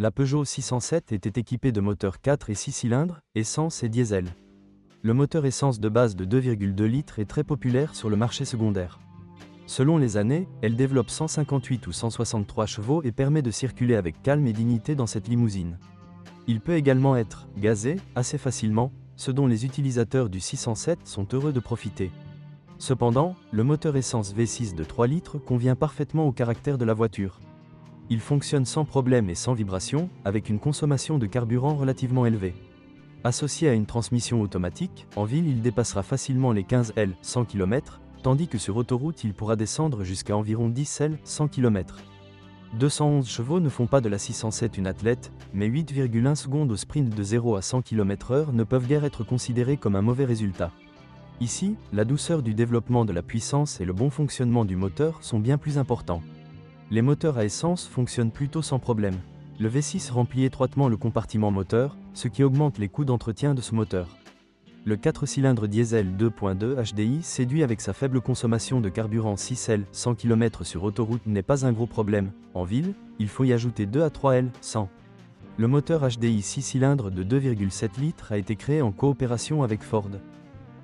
La Peugeot 607 était équipée de moteurs 4 et 6 cylindres, essence et diesel. Le moteur essence de base de 2,2 litres est très populaire sur le marché secondaire. Selon les années, elle développe 158 ou 163 chevaux et permet de circuler avec calme et dignité dans cette limousine. Il peut également être gazé assez facilement, ce dont les utilisateurs du 607 sont heureux de profiter. Cependant, le moteur essence V6 de 3 litres convient parfaitement au caractère de la voiture. Il fonctionne sans problème et sans vibration, avec une consommation de carburant relativement élevée. Associé à une transmission automatique, en ville il dépassera facilement les 15 L 100 km, tandis que sur autoroute il pourra descendre jusqu'à environ 10 L 100 km. 211 chevaux ne font pas de la 607 une athlète, mais 8,1 secondes au sprint de 0 à 100 km/h ne peuvent guère être considérés comme un mauvais résultat. Ici, la douceur du développement de la puissance et le bon fonctionnement du moteur sont bien plus importants. Les moteurs à essence fonctionnent plutôt sans problème. Le V6 remplit étroitement le compartiment moteur, ce qui augmente les coûts d'entretien de ce moteur. Le 4 cylindres diesel 2.2 HDI séduit avec sa faible consommation de carburant 6 L 100 km sur autoroute n'est pas un gros problème. En ville, il faut y ajouter 2 à 3 L 100. Le moteur HDI 6 cylindres de 2,7 litres a été créé en coopération avec Ford.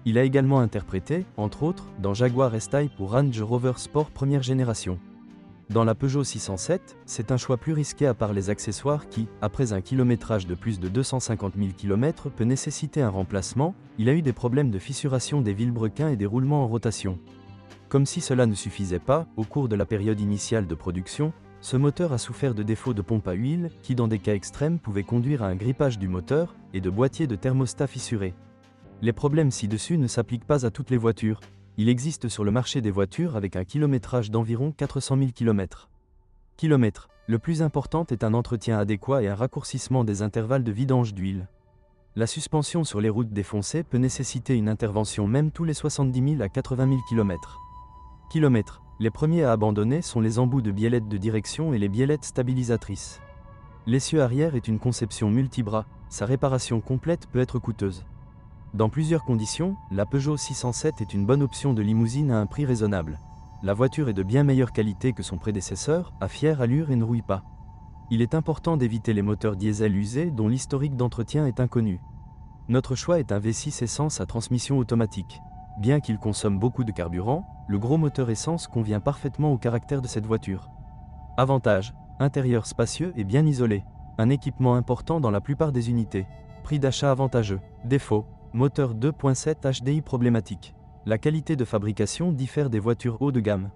Il a également interprété, entre autres, dans Jaguar S-Type ou Range Rover Sport première génération. Dans la Peugeot 607, c'est un choix plus risqué à part les accessoires qui, après un kilométrage de plus de 250 000 km, peut nécessiter un remplacement. Il a eu des problèmes de fissuration des vilebrequins et des roulements en rotation. Comme si cela ne suffisait pas, au cours de la période initiale de production, ce moteur a souffert de défauts de pompe à huile qui, dans des cas extrêmes, pouvaient conduire à un grippage du moteur et de boîtiers de thermostat fissurés. Les problèmes ci-dessus ne s'appliquent pas à toutes les voitures. Il existe sur le marché des voitures avec un kilométrage d'environ 400 000 km. Le plus important est un entretien adéquat et un raccourcissement des intervalles de vidange d'huile. La suspension sur les routes défoncées peut nécessiter une intervention même tous les 70 000 à 80 000 km. Les premiers à abandonner sont les embouts de biellettes de direction et les biellettes stabilisatrices. L'essieu arrière est une conception multibras, sa réparation complète peut être coûteuse. Dans plusieurs conditions, la Peugeot 607 est une bonne option de limousine à un prix raisonnable. La voiture est de bien meilleure qualité que son prédécesseur, a fière allure et ne rouille pas. Il est important d'éviter les moteurs diesel usés dont l'historique d'entretien est inconnu. Notre choix est un V6 essence à transmission automatique. Bien qu'il consomme beaucoup de carburant, le gros moteur essence convient parfaitement au caractère de cette voiture. Avantages: intérieur spacieux et bien isolé. Un équipement important dans la plupart des unités. Prix d'achat avantageux. Défauts: moteur 2.7 HDI problématique. La qualité de fabrication diffère des voitures haut de gamme.